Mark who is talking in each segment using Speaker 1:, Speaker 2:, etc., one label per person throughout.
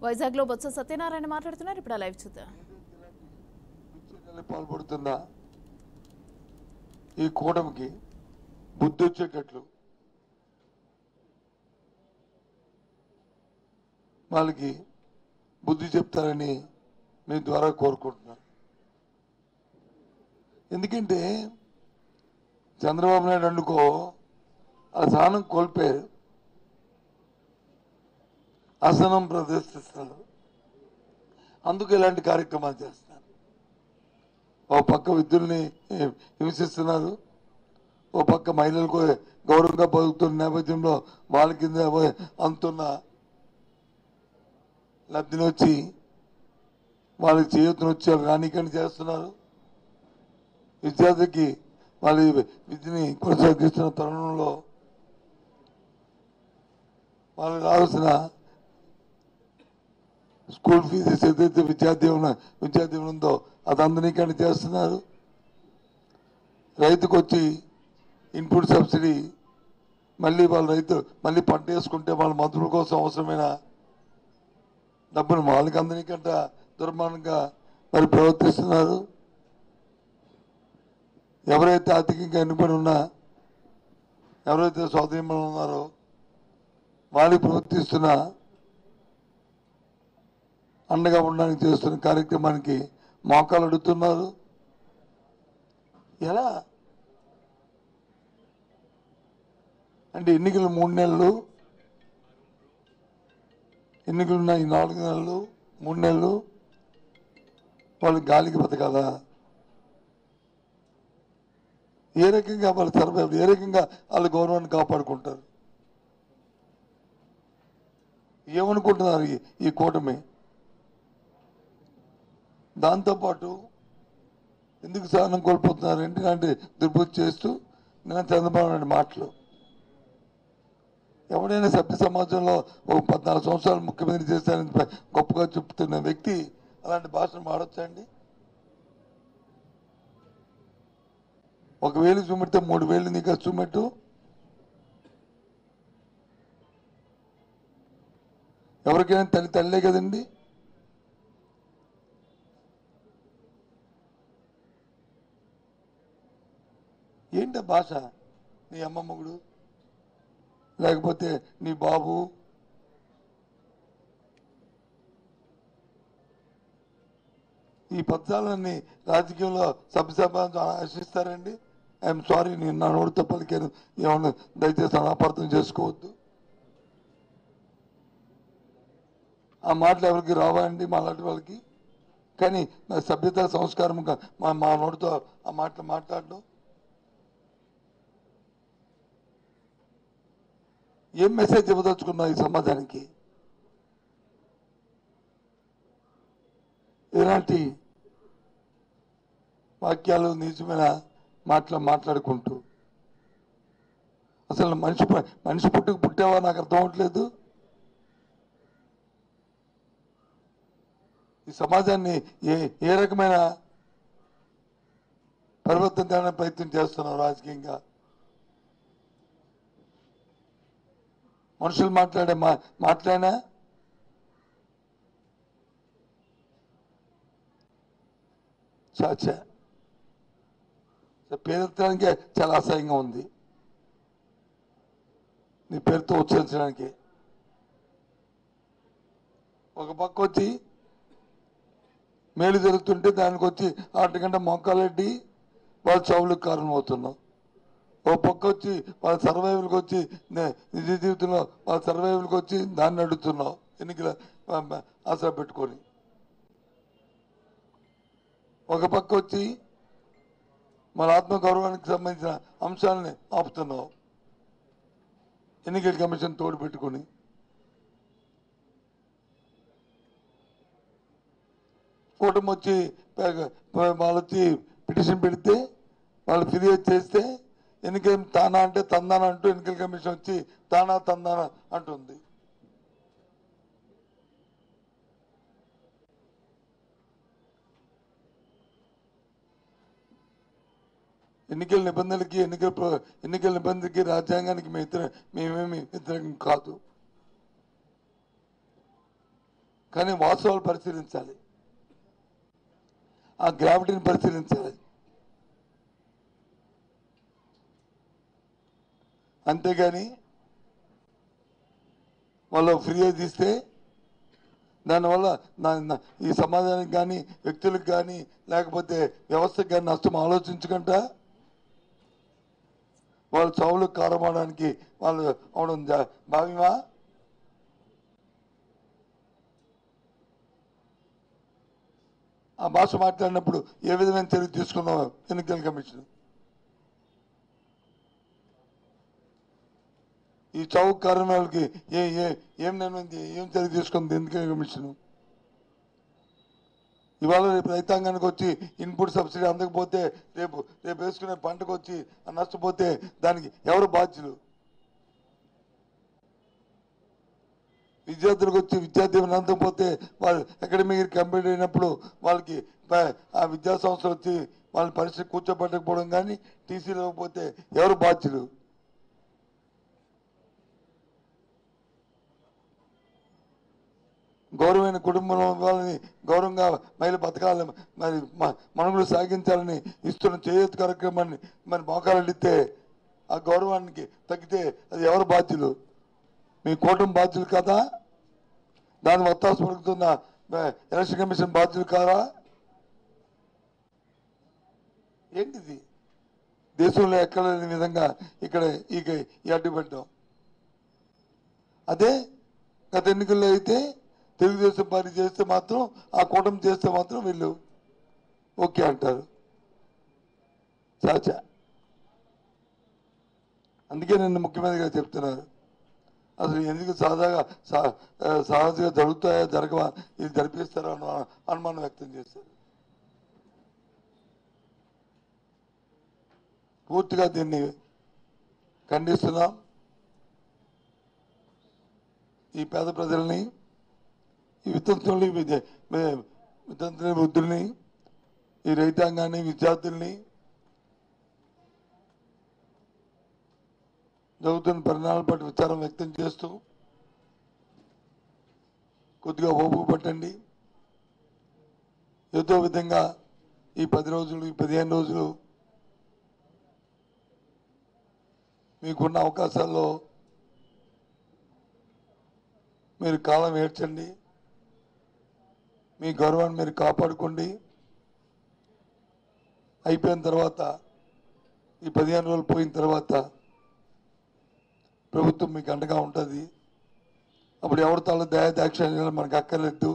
Speaker 1: వైజాగ్లో బొత్స సత్యనారాయణ మాట్లాడుతున్నారు. ఇప్పుడు లైవ్ చూద్దాం.
Speaker 2: పాల్పడుతున్న ఈ కూటమికి బుద్ధి వచ్చేటట్లు వాళ్ళకి బుద్ధి చెప్తారని మీ ద్వారా కోరుకుంటున్నాను. ఎందుకంటే చంద్రబాబు నాయుడు అనుకో ఆ స్థానం కోల్పోయారు, అసనం ప్రదర్శిస్తున్నారు. అందుకు ఇలాంటి కార్యక్రమాలు చేస్తున్నారు. ఓ పక్క విద్యుల్ని హింసిస్తున్నారు, ఓ పక్క మహిళలకు గౌరవంగా బతుకుతున్న నేపథ్యంలో వాళ్ళ కింద అందుతున్న లబ్ధిని వచ్చి వాళ్ళకి చేయూతను వచ్చి రానికని చేస్తున్నారు. విద్యార్థికి వాళ్ళ విద్యని కొనసాగిస్తున్న తరుణంలో వాళ్ళకి రావాల్సిన స్కూల్ ఫీజు ఏదైతే విద్యార్థి ఉందో అది అందరికీ చేస్తున్నారు. రైతుకు వచ్చి ఇన్పుట్ సబ్సిడీ మళ్ళీ వాళ్ళ రైతు మళ్ళీ పంట వేసుకుంటే వాళ్ళ మందుల కోసం అవసరమైన డబ్బులు వాళ్ళకి అందరికంట దుర్మార్గంగా మరి ప్రవర్తిస్తున్నారు. ఎవరైతే ఆర్థికంగా వెనుకబడి ఉన్నా, ఎవరైతే స్వాధీనంలో ఉన్నారో వాళ్ళకి ప్రవర్తిస్తున్న అండగా ఉండడానికి చేస్తున్న కార్యక్రమానికి మోకాలు అడుగుతున్నారు. ఎలా అంటే ఎన్నికలు 3 నెలలు, ఎన్నికలున్న ఈ 4 నెలలు 3 నెలలు వాళ్ళు గాలికి బతకాలా? ఏ రకంగా వాళ్ళు సర్వైవ్, ఏ రకంగా వాళ్ళ గౌరవాన్ని కాపాడుకుంటారు? ఏమనుకుంటున్నారు ఈ కూటమి? దాంతోపాటు ఎందుకు సహనం కోల్పోతున్నారు అంటే దుర్బుద్ధి చేస్తూ నేను చంద్రబాబు నాయుడు మాటలు, ఎవడైనా సభ్య సమాజంలో ఒక 14 సంవత్సరాలు ముఖ్యమంత్రి చేశారని గొప్పగా చెప్తున్న వ్యక్తి అలాంటి భాషను మాడొచ్చండి? 1,000 చూపెడితే 3,000 నీకు చూపెట్టు. ఎవరికైనా తల్లే కదండి. ఏంటి భాష? నీ అమ్మమ్మగుడు లేకపోతే నీ బాబు, ఈ పదాలన్నీ రాజకీయంలో సభ్యసభ ఆశిస్తారండి. ఐఎమ్ సారీ, నేను నా నోటితో పలికాను, ఏమన్నా దయచేసి అపార్థం చేసుకోవద్దు. ఆ మాటలు ఎవరికి రావా అండి మాలాంటి వాళ్ళకి? కానీ సభ్యత సంస్కారంగా మా నోటితో ఆ మాటలు మాట్లాడడం ఏం మెసేజ్ ఇవ్వదలుచుకున్నావు ఈ సమాజానికి? ఇలాంటి వాక్యాలు నిజమైన మాట్లాడుకుంటూ అసలు మనిషి పుట్టావా నాకు అర్థం అవట్లేదు. ఈ సమాజాన్ని ఏ రకమైన పరివర్తన చేయడానికి ప్రయత్నం చేస్తున్నావు రాజకీయంగా? మనుషులు మాట్లాడినా చాచా పేరెత్తడానికే చాలా అసహ్యంగా ఉంది. నీ పేరుతో ఉచ్చరించడానికి ఒక పక్క వచ్చి మేలు జరుగుతుంటే దానికి వచ్చి 6 గంట మొక్కలెడ్డి వాళ్ళ చావులకు కారణం అవుతున్నాం. ఓ పక్క వచ్చి వాళ్ళ సర్వైవల్కి వచ్చి నిజ జీవితంలో వాళ్ళ సర్వైవల్కి వచ్చి దాన్ని అడుగుతున్నావు ఎన్నికల ఆశ పెట్టుకొని. ఒక పక్క వచ్చి మన ఆత్మగౌరవానికి సంబంధించిన అంశాలని ఆపుతున్నావు ఎన్నికల కమిషన్ తోడు పెట్టుకొని. కూటమి వచ్చి వాళ్ళు వచ్చి పిటిషన్ పెడితే వాళ్ళు ఫిర్యాదు చేస్తే ఎన్నికల తానా అంటే తందాన అంటూ ఎన్నికల కమిషన్ వచ్చి తానా తందాన అంటుంది. ఎన్నికల నిబంధనలకి ఎన్నికల నిబంధనలకి రాజ్యాంగానికి మేమేమి వ్యతిరేకం కాదు. కానీ వాస్తవాలు పరిశీలించాలి, ఆ గ్రావిటీని పరిశీలించాలి. అంతేగాని వాళ్ళు ఫిర్యాదు తీస్తే దానివల్ల ఈ సమాజానికి కానీ వ్యక్తులకు కానీ లేకపోతే వ్యవస్థకు కానీ నష్టం ఆలోచించకుండా వాళ్ళు చావులకు కారమవడానికి వాళ్ళు అవడం భావ్యమా? ఆ భాష మాట్లాడినప్పుడు ఏ విధమైన చర్య తీసుకున్నాం ఎన్నికల కమిషన్? ఈ చౌక కారణాలకి ఏం చర్య తీసుకుంది ఎన్నికల కమిషన్? ఇవాళ రేపు రైతాంగానికి వచ్చి ఇన్పుట్ సబ్సిడీ అందకపోతే రేపు వేసుకునే పంటకు వచ్చి నష్టపోతే దానికి ఎవరు బాధ్యులు? విద్యార్థులకు వచ్చి విద్యార్థి అందకపోతే వాళ్ళు అకాడమిక్ కంప్లీట్ అయినప్పుడు వాళ్ళకి ఆ విద్యా సంస్థలు వచ్చి వాళ్ళ పరిస్థితి కూర్చోబెట్టకపోవడం కానీ టీసీ లేకపోతే ఎవరు బాధ్యులు? గౌరవమైన కుటుంబంలో వాళ్ళని గౌరవంగా మహిళ బతకాలని మరి మనుగడ సాగించాలని ఇస్తున్న చేయూత కార్యక్రమాన్ని మరి మోకాలెడితే ఆ గౌరవానికి తగ్గితే అది ఎవరు బాధ్యులు? మీ కూటమి బాధ్యులు కదా? దాని ఒత్తాసు పలుకుతున్న ఎలక్షన్ కమిషన్ బాధ్యులు కాదా? ఏంటిది? దేశంలో ఎక్కడ లేని విధంగా ఇక్కడ ఈ అడ్డుపెట్టాం. అదే గత ఎన్నికల్లో అయితే తెలుగుదేశం పార్టీ చేస్తే మాత్రం, ఆ కూటమి చేస్తే మాత్రం వీళ్ళు ఓకే అంటారు. చాచా. అందుకే నిన్న ముఖ్యమంత్రి గారు చెప్తున్నారు, అసలు ఎందుకు సహజంగా జరుగుతాయా జరగవా, ఇది జరిపిస్తారా అన్న అనుమానం వ్యక్తం చేశారు. పూర్తిగా దీన్ని ఖండిస్తున్నాం. ఈ పేద ప్రజల్ని, ఈ వితంతుల్ని, వృద్ధుల్ని, ఈ రైతాంగాన్ని, విద్యార్థుల్ని జరుగుతున్న పరిణామాల పట్ల విచారం వ్యక్తం చేస్తూ కొద్దిగా ఓపిక పట్టండి. ఏదో విధంగా ఈ 10 రోజులు, ఈ 15 రోజులు మీకున్న అవకాశాల్లో మీరు కాలం ఏడ్చండి, మీ గౌరవాన్ని మీరు కాపాడుకోండి. అయిపోయిన తర్వాత, ఈ 15 రోజులు పోయిన తర్వాత ప్రభుత్వం మీకు అండగా ఉంటుంది. అప్పుడు ఎవరి తాళ్ళ దయాదాక్షిణ్యాలు మనకు అక్కర్లేదు.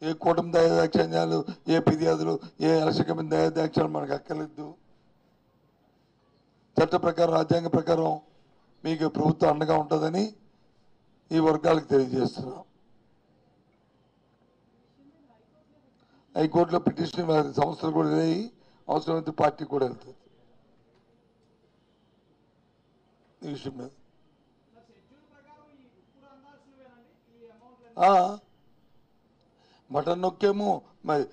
Speaker 2: ఏ కూటమి దయాదాక్షిణ్యాలు, ఏ ఫిర్యాదులు, ఏ ఎలక్షన్ కమిషన్ దయాదాక్షిణ్యాలు మనకు అక్కర్లేదు. చట్ట ప్రకారం, రాజ్యాంగ ప్రకారం మీకు ప్రభుత్వం అండగా ఉంటుందని ఈ వర్గాలకు తెలియజేస్తున్నాం. హైకోర్టులో పిటిషన్ సంస్థలు కూడా వెళ్ళి అవసరమైతే పార్టీ కూడా వెళ్తుంది ఈ విషయం మీద. మటన్ నొక్కేమో మరి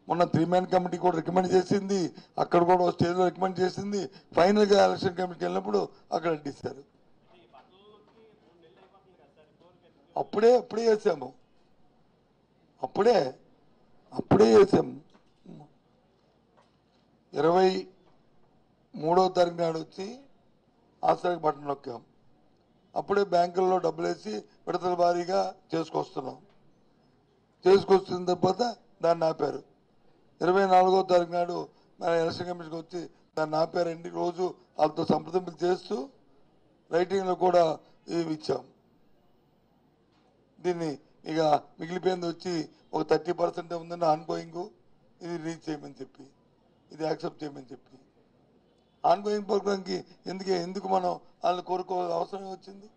Speaker 2: మొన్న 3-man కమిటీ కూడా రికమెండ్ చేసింది, అక్కడ కూడా స్టేజ్లో రికమెండ్ చేసింది. ఫైనల్గా ఎలక్షన్ కమిటీకి వెళ్ళినప్పుడు అక్కడ అడ్డిస్తారు. అప్పుడే చేసాము, అప్పుడే చేసాము. 23వ తారీఖు నాడు వచ్చి ఆశ్రయ బటన్ నొక్కాం. అప్పుడే బ్యాంకుల్లో డబ్బులు వేసి విడతల భారీగా చేసుకొస్తున్నాం. చేసుకొస్తున్న తర్వాత దాన్ని ఆపారు. 24వ తారీఖు నాడు మన ఎలక్షన్ కమిషన్కి వచ్చి దాన్ని ఆపారండి. రోజు వాళ్ళతో సంప్రదింపులు చేస్తూ రైటింగ్లో కూడా ఇచ్చాం. దీన్ని ఇక మిగిలిపోయింది వచ్చి ఒక 30% ఉందని ఆన్గోయింగ్, ఇది రిలీజ్ చేయమని చెప్పి, ఇది యాక్సెప్ట్ చేయమని చెప్పి. ఆన్గోయింగ్ ప్రోగ్రామ్కి ఎందుకు మనం వాళ్ళని కోరుకో అవసరం వచ్చింది?